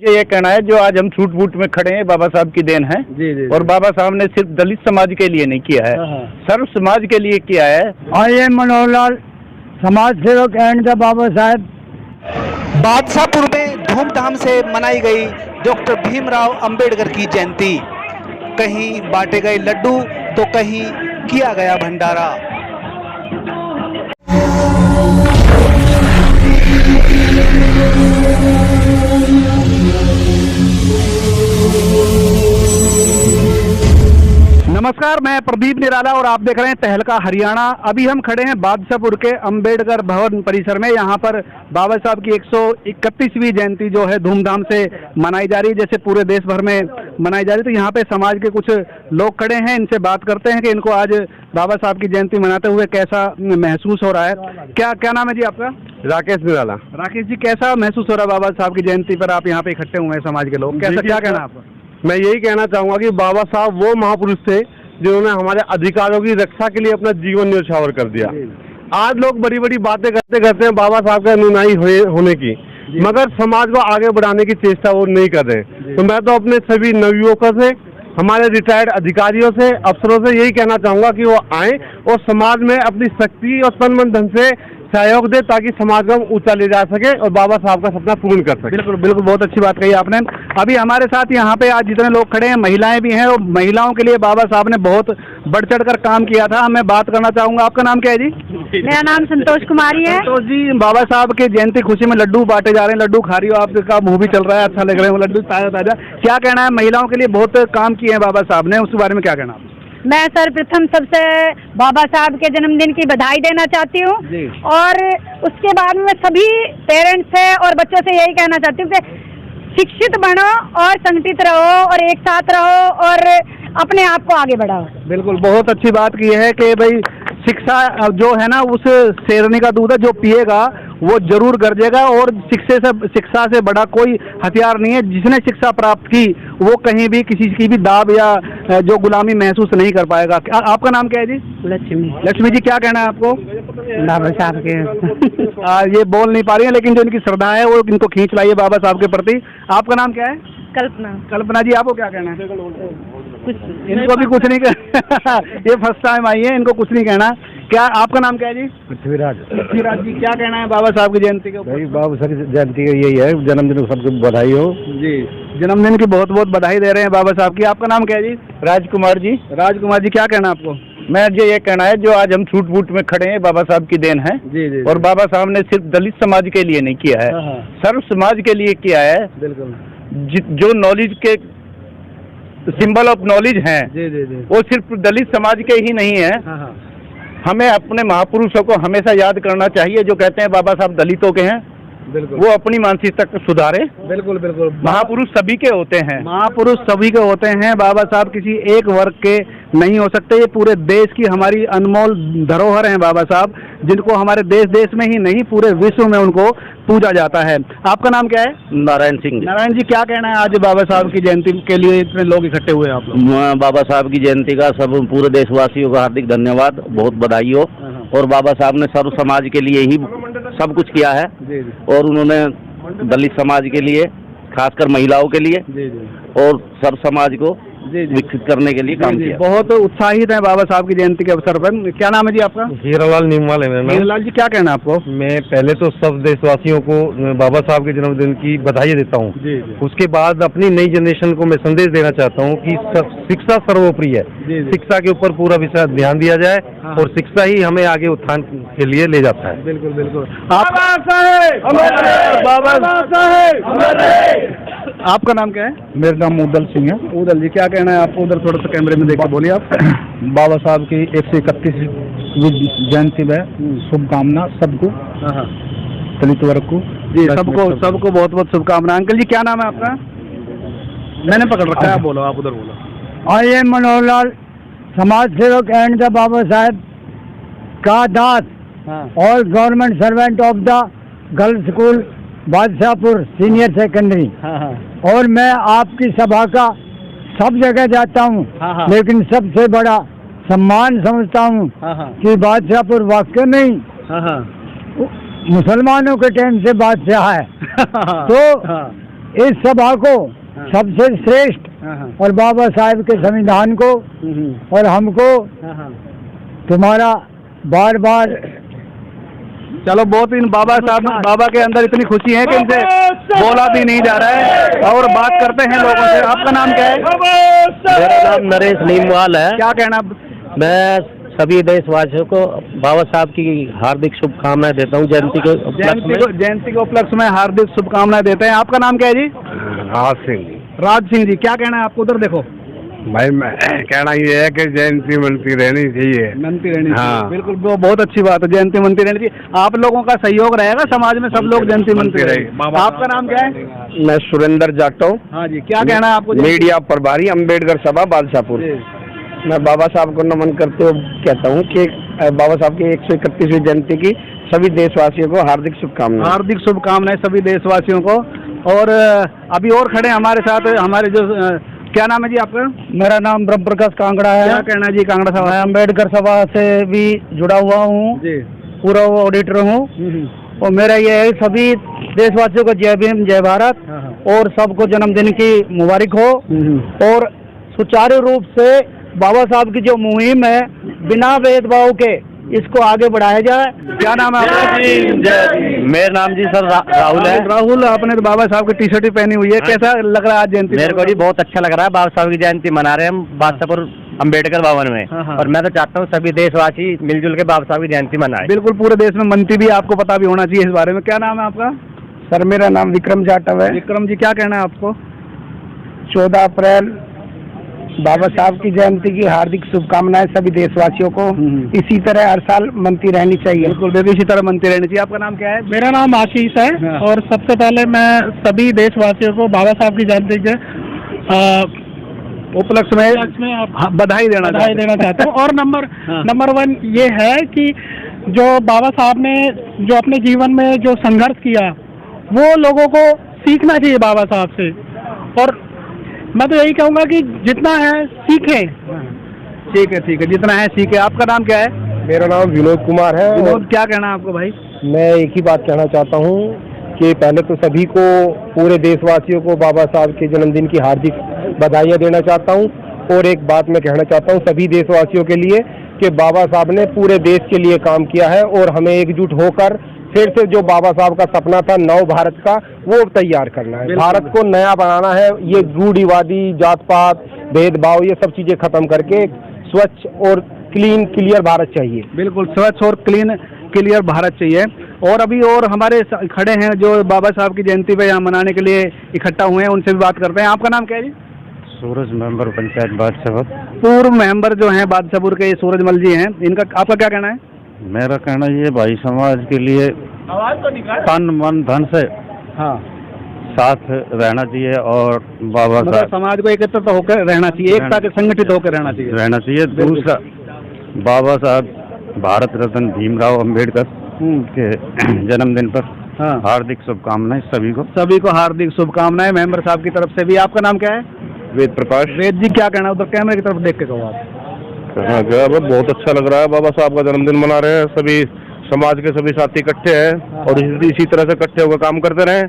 ये कहना है जो आज हम छूट बूट में खड़े हैं बाबा साहब की देन है। जी। और बाबा साहब ने सिर्फ दलित समाज के लिए नहीं किया है, सर्व समाज के लिए किया है। आई एम मनोहर लाल, समाज सेवक एंड द बाबा साहब। बादशाहपुर में धूमधाम से मनाई गई डॉक्टर भीमराव अंबेडकर की जयंती। कहीं बांटे गए लड्डू तो कहीं किया गया भंडारा। नमस्कार, मैं प्रदीप निराला और आप देख रहे हैं तहलका हरियाणा। अभी हम खड़े हैं बादशाहपुर के अंबेडकर भवन परिसर में। यहाँ पर बाबा साहब की 131वीं जयंती जो है धूमधाम से मनाई जा रही है, जैसे पूरे देश भर में मनाई जा रही है। तो यहाँ पे समाज के कुछ लोग खड़े हैं, इनसे बात करते हैं कि इनको आज बाबा साहब की जयंती मनाते हुए कैसा महसूस हो रहा है। क्या नाम है जी आपका? राकेश निराला। राकेश जी, कैसा महसूस हो रहा है बाबा साहब की जयंती पर आप यहाँ पे इकट्ठे हुए हैं समाज के लोग? कैसा, क्या कहना आपका? मैं यही कहना चाहूँगा कि बाबा साहब वो महापुरुष थे जिन्होंने हमारे अधिकारों की रक्षा के लिए अपना जीवन न्यौछावर कर दिया। आज लोग बड़ी बड़ी बातें करते हैं बाबा साहब के अनुयायी होने की, मगर समाज को आगे बढ़ाने की चेष्टा वो नहीं कर रहे। तो मैं तो अपने सभी नवयुवकों से, हमारे रिटायर्ड अधिकारियों से, अफसरों से यही कहना चाहूँगा कि वो आएँ और समाज में अपनी शक्ति और तन मन धन से सहयोग दे, ताकि समाज को ऊंचा ले जा सके और बाबा साहब का सपना पूर्ण कर सके। बिल्कुल बिल्कुल, बहुत अच्छी बात कही आपने। अभी हमारे साथ यहाँ पे आज जितने लोग खड़े हैं महिलाएं भी हैं, और महिलाओं के लिए बाबा साहब ने बहुत बढ़ चढ़ कर काम किया था। मैं बात करना चाहूँगा, आपका नाम क्या है जी? मेरा नाम संतोष कुमारी है। संतोष जी, बाबा साहब की जयंती खुशी में लड्डू बांटे जा रहे हैं, लड्डू खा रही हो, आपका मुँह भी चल रहा है, अच्छा लग रहा है वो लड्डू ताजा ताजा। क्या कहना है? महिलाओं के लिए बहुत काम किए हैं बाबा साहब ने, उसके बारे में क्या कहना है? मैं सर्वप्रथम सबसे बाबा साहब के जन्मदिन की बधाई देना चाहती हूँ, और उसके बाद में सभी पेरेंट्स से और बच्चों से यही कहना चाहती हूँ कि शिक्षित बनो और संगठित रहो और एक साथ रहो और अपने आप को आगे बढ़ाओ। बिल्कुल, बहुत अच्छी बात की है कि भाई शिक्षा जो है ना, उस शेरनी का दूध है, जो पिएगा वो जरूर गरजेगा। और शिक्षा से बड़ा कोई हथियार नहीं है। जिसने शिक्षा प्राप्त की वो कहीं भी किसी की भी दाब या जो गुलामी महसूस नहीं कर पाएगा। आपका नाम क्या है जी? लक्ष्मी। लक्ष्मी जी, क्या कहना है आपको बाबा साहब के? ये बोल नहीं पा रही है, लेकिन जो इनकी श्रद्धा है वो इनको खींच लाई है बाबा साहब के प्रति। आपका नाम क्या है? कल्पना। कल्पना जी, आपको क्या कहना है? इनको भी कुछ नहीं कहना ये फर्स्ट टाइम आई है, इनको कुछ नहीं कहना। क्या आपका नाम क्या है जी? पृथ्वीराज। पृथ्वीराज जी, क्या कहना है बाबा साहब की जयंती के ऊपर? भाई बाबा साहब की जयंती का यही है, जन्मदिन को सबको बधाई हो जी। जन्मदिन की बहुत बहुत बधाई दे रहे हैं बाबा साहब की। आपका नाम क्या है जी? राजकुमार जी। राजकुमार जी, क्या कहना आपको? मैं ये कहना है जो आज हम छूट बूट में खड़े हैं बाबा साहब की देन है। जी। और बाबा साहब ने सिर्फ दलित समाज के लिए नहीं किया है, सर्व समाज के लिए किया है। बिल्कुल। जो नॉलेज के सिंबल ऑफ नॉलेज हैं, वो सिर्फ दलित समाज के ही नहीं है। हमें अपने महापुरुषों को हमेशा याद करना चाहिए, जो कहते हैं बाबा साहब दलितों के हैं। बिल्कुल, वो अपनी मानसिकता को सुधारे। बिल्कुल बिल्कुल। महापुरुष सभी के होते हैं। महापुरुष सभी के होते हैं। बाबा साहब किसी एक वर्ग के नहीं हो सकते। ये पूरे देश की हमारी अनमोल धरोहर हैं बाबा साहब, जिनको हमारे देश में ही नहीं पूरे विश्व में उनको पूजा जाता है। आपका नाम क्या है? नारायण सिंह। नारायण जी, क्या कहना है आज बाबा साहब की जयंती के लिए इतने लोग इकट्ठे हुए हैं आप लोग? बाबा साहब की जयंती का सब पूरे देशवासियों का हार्दिक धन्यवाद, बहुत बधाई हो। और बाबा साहब ने सर्व समाज के लिए ही सब कुछ किया है। और उन्होंने दलित समाज के लिए, खासकर महिलाओं के लिए, और सर्व समाज को विकसित करने के लिए काम किया। बहुत उत्साहित है बाबा साहब की जयंती के अवसर पर। क्या नाम है जी आपका? हीरालाल नीमवाल है मेरा नाम। हीरालाल जी, क्या कहना है आपको? मैं पहले तो सब देशवासियों को बाबा साहब के जन्मदिन की बधाई देता हूँ। उसके बाद अपनी नई जनरेशन को मैं संदेश देना चाहता हूँ कि शिक्षा सर्वोपरि है। शिक्षा के ऊपर पूरा विशेष ध्यान दिया जाए, और शिक्षा ही हमें आगे उत्थान के लिए ले जाता है। बिल्कुल बिल्कुल। आपका नाम क्या है? मेरा नाम उदल सिंह है। उदल जी, क्या कहना है आपको? उधर थोड़ा सा कैमरे में देख के बोलिए आप। बाबा साहब की 131वीं जयंती में शुभकामना सबको, दलित वर्ग को जी, सबको बहुत बहुत शुभकामनाएं। अंकल जी, क्या नाम है आपका? मैंने पकड़ रखा है, आप बोलो, आप उधर बोलो। आई एम मनोहर लाल, समाज सेवक एंड द बाबा साहब का दास और government servant of the girls school Badshahpur senior secondary. और मैं आपकी सभा का सब जगह जाता हूँ, लेकिन सबसे बड़ा सम्मान समझता हूँ कि बादशाहपुर वाकई में मुसलमानों के टाइम से बादशाह है। तो इस सभा को सबसे श्रेष्ठ और बाबा साहेब के संविधान को और हमको तुम्हारा बार बार चलो बहुत इन बाबा के अंदर इतनी खुशी है कि इनसे बोला भी नहीं जा रहा है। और बात करते हैं लोगों से। आपका नाम क्या है? मेरा नाम नरेश नीमवाल है। क्या कहना? मैं सभी देशवासियों को बाबा साहब की हार्दिक शुभकामनाएं देता हूं। जयंती के उपलक्ष्य में हार्दिक शुभकामनाएं देते हैं। आपका नाम क्या है जी? राज सिंह जी, क्या कहना है आपको? उधर देखो भाई, मैं कहना ये है कि जयंती मनती रहनी चाहिए। हाँ, बिल्कुल, वो बहुत अच्छी बात है, जयंती मनती रहनी चाहिए। आप लोगों का सहयोग रहेगा, समाज में सब लोग जयंती मनती रहे। आपका नाम क्या है? मैं सुरेंद्र जाटव। हाँ जी, क्या कहना है आपको? मीडिया प्रभारी, अम्बेडकर सभा, बादशाहपुर। मैं बाबा साहब को नमन करते हुए कहता हूँ कि बाबा साहब की 131वीं जयंती की सभी देशवासियों को हार्दिक शुभकामनाएं। हार्दिक शुभकामनाएं सभी देशवासियों को। और अभी और खड़े हमारे साथ, हमारे जो क्या नाम है जी आपका? मेरा नाम ब्रह्म प्रकाश कांगड़ा है। क्या कहना है जी कांगड़ा साहब? मैं अम्बेडकर सभा से भी जुड़ा हुआ हूँ, पूरा ऑडिटर हूँ। और मेरा ये है सभी देशवासियों को जय भीम, जय भारत, और सबको जन्मदिन की मुबारक हो। और सुचारू रूप से बाबा साहब की जो मुहिम है, बिना भेदभाव के इसको आगे बढ़ाया जाए। क्या नाम है आपका? मेरा नाम जी सर राहुल है। राहुल, आपने तो बाबा साहब की टी शर्ट पहनी हुई है, कैसा लग रहा है आज जयंती? मेरे को भी बहुत अच्छा लग रहा है। बाबा साहब की जयंती मना रहे हैं हम बादशाहपुर अम्बेडकर भवन में। और मैं तो चाहता हूँ सभी देशवासी मिलजुल के बाबा साहब की जयंती मनाएं। बिल्कुल, पूरे देश में मनती भी, आपको पता भी होना चाहिए इस बारे में। क्या नाम है आपका? सर मेरा नाम विक्रम जाटव है। विक्रम जी, क्या कहना है आपको? 14 अप्रैल बाबा साहब की जयंती की हार्दिक शुभकामनाएं सभी देशवासियों को। इसी तरह हर साल मनती रहनी चाहिए। बिल्कुल, इसी तरह मनती रहनी चाहिए। आपका नाम क्या है? मेरा नाम आशीष है। और सबसे पहले मैं सभी देशवासियों को बाबा साहब की जयंती के उपलक्ष्य में बधाई देना चाहता हूँ। और नंबर 1 ये है कि जो बाबा साहब ने जो अपने जीवन में जो संघर्ष किया, वो लोगों को सीखना चाहिए बाबा साहब से। और मैं तो यही कहूँगा कि जितना है सीखें। ठीक है, जितना है सीखे। आपका नाम क्या है? मेरा नाम विनोद कुमार है। विनोद, क्या कहना है आपको भाई? मैं एक ही बात कहना चाहता हूँ कि पहले तो सभी को, पूरे देशवासियों को बाबा साहब के जन्मदिन की हार्दिक बधाइयाँ देना चाहता हूँ। और एक बात मैं कहना चाहता हूँ सभी देशवासियों के लिए कि बाबा साहब ने पूरे देश के लिए काम किया है, और हमें एकजुट होकर फिर से जो बाबा साहब का सपना था नव भारत का, वो तैयार करना है। भारत को नया बनाना है। ये रूढ़िवादी, जात पात, भेदभाव, ये सब चीजें खत्म करके स्वच्छ और क्लियर भारत चाहिए। बिल्कुल, स्वच्छ और क्लियर भारत चाहिए। और अभी और हमारे खड़े हैं जो बाबा साहब की जयंती पे यहाँ मनाने के लिए इकट्ठा हुए हैं, उनसे भी बात करते हैं। आपका नाम क्या है जी? सूरज मेंबर पंचायत बादशाहपुर। पूर्व मेंबर जो हैं बादशाहपुर के, सूरजमल जी हैं। इनका, आपका क्या कहना है? मेरा कहना ये भाई समाज के लिए तन मन धन से साथ रहना चाहिए, और बाबा साहब समाज को एकत्रित होकर रहना चाहिए, एकता के संगठित होकर रहना चाहिए। दूसरा, बाबा साहब भारत रत्न भीमराव अम्बेडकर के जन्मदिन पर हार्दिक शुभकामनाएं सभी को हार्दिक शुभकामनाएं मेंबर साहब की तरफ से भी। आपका नाम क्या है? वेद प्रकाश। वेद जी, क्या कहना? उधर कैमरे की तरफ देख के कहो आप। बहुत अच्छा लग रहा है, बाबा साहब का जन्मदिन मना रहे हैं, सभी समाज के सभी साथी इकट्ठे हैं, और इसी तरह से इकट्ठे होकर काम करते रहें,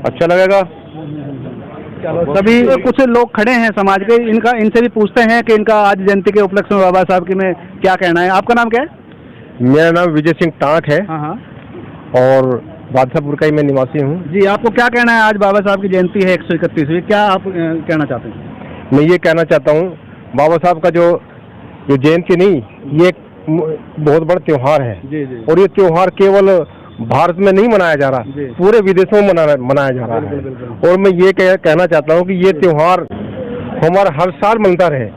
अच्छा लगेगा। सभी कुछ लोग खड़े हैं समाज के, इनसे भी पूछते हैं कि इनका आज जयंती के उपलक्ष्य में बाबा साहब की में क्या कहना है। आपका नाम क्या है? मेरा नाम विजय सिंह टाँक है। और बादशाहपुर का ही मैं निवासी हूँ। जी, आपको क्या कहना है? आज बाबा साहब की जयंती है 131वीं, क्या आप कहना चाहते हैं? मैं ये कहना चाहता हूँ, बाबा साहब का जो जयंती नहीं, ये एक बहुत बड़ा त्योहार है। और ये त्योहार केवल भारत में नहीं मनाया जा रहा, पूरे विदेशों में मनाया जा रहा है। और मैं ये कहना चाहता हूँ कि ये त्योहार हमारा हर साल मनता रहे।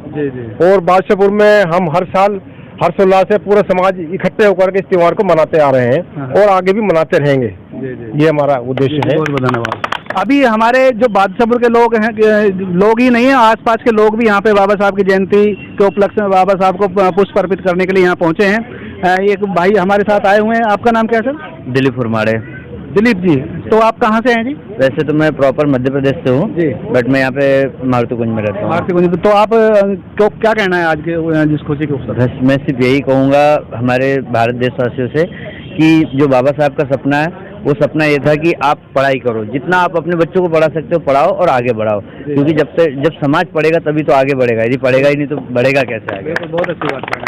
और बादशाहपुर में हम हर साल हर्षोल्लास से पूरा समाज इकट्ठे होकर के इस त्योहार को मनाते आ रहे हैं, और आगे भी मनाते रहेंगे। ये हमारा उद्देश्य है। बहुत बहुत धन्यवाद। अभी हमारे जो बादशाहपुर के लोग हैं, लोग ही नहीं है, आसपास के लोग भी यहाँ पे बाबा साहब की जयंती के उपलक्ष्य में बाबा साहब को पुष्प अर्पित करने के लिए यहाँ पहुँचे हैं। एक भाई हमारे साथ आए हुए हैं। आपका नाम क्या है सर? दिलीप फुरमाड़े। दिलीप जी, तो आप कहाँ से हैं जी? वैसे तो मैं प्रॉपर मध्य प्रदेश से हूँ जी, बट मैं यहाँ पे मारुतिकुंज में रहता हूँ। मारुतिकुंज। तो आप क्यों, क्या कहना है आज के जिस खुशी के अवसर? बस मैं सिर्फ यही कहूँगा हमारे भारत देशवासियों से कि जो बाबा साहब का सपना है वो सपना ये था कि आप पढ़ाई करो, जितना आप अपने बच्चों को पढ़ा सकते हो पढ़ाओ और आगे बढ़ाओ, क्योंकि जब समाज पढ़ेगा तभी तो आगे बढ़ेगा, यदि पढ़ेगा ही नहीं तो बढ़ेगा कैसे आगे। तो बहुत अच्छी बात है,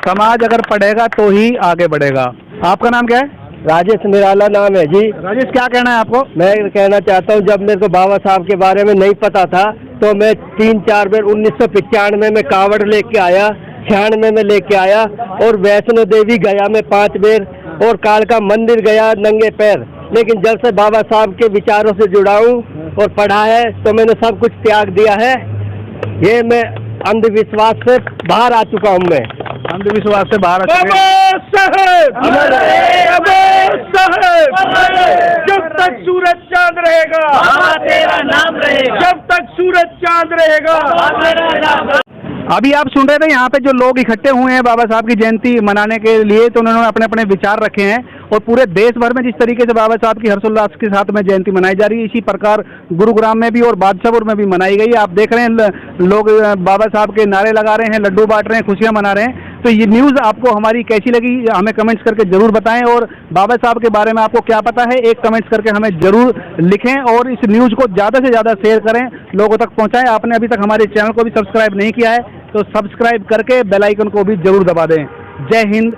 समाज अगर पढ़ेगा तो ही आगे बढ़ेगा। आपका नाम क्या है? राजेश निराला नाम है जी। राजेश, क्या कहना है आपको? मैं कहना चाहता हूँ, जब मेरे को बाबा साहब के बारे में नहीं पता था तो मैं 3-4 बार 1995 में कावड़ लेके आया, 96 में लेके आया, और वैष्णो देवी गया मैं 5 बार, और कालका मंदिर गया नंगे पैर। लेकिन जब से बाबा साहब के विचारों से जुड़ा हूँ और पढ़ा है तो मैंने सब कुछ त्याग दिया है। ये मैं अंधविश्वास से बाहर आ चुका हूँ। मैं अंधविश्वास से बाहर जब तक सूरज चांद रहेगा तेरा नाम रहेगा, जब तक सूरज चांद रहेगा तेरा नाम। अभी आप सुन रहे थे यहाँ पे जो लोग इकट्ठे हुए हैं बाबा साहब की जयंती मनाने के लिए, तो उन्होंने अपने अपने विचार रखे हैं, और पूरे देश भर में जिस तरीके से बाबा साहब की हर्षोल्लास के साथ में जयंती मनाई जा रही है, इसी प्रकार गुरुग्राम में भी और बादशाहपुर में भी मनाई गई। आप देख रहे हैं लोग बाबा साहब के नारे लगा रहे हैं, लड्डू बांट रहे हैं, खुशियां मना रहे हैं। तो ये न्यूज़ आपको हमारी कैसी लगी हमें कमेंट्स करके जरूर बताएं, और बाबा साहब के बारे में आपको क्या पता है एक कमेंट्स करके हमें जरूर लिखें, और इस न्यूज़ को ज़्यादा से ज़्यादा शेयर करें, लोगों तक पहुँचाएं। आपने अभी तक हमारे चैनल को भी सब्सक्राइब नहीं किया है तो सब्सक्राइब करके बेल आइकन को भी जरूर दबा दें। जय हिंद,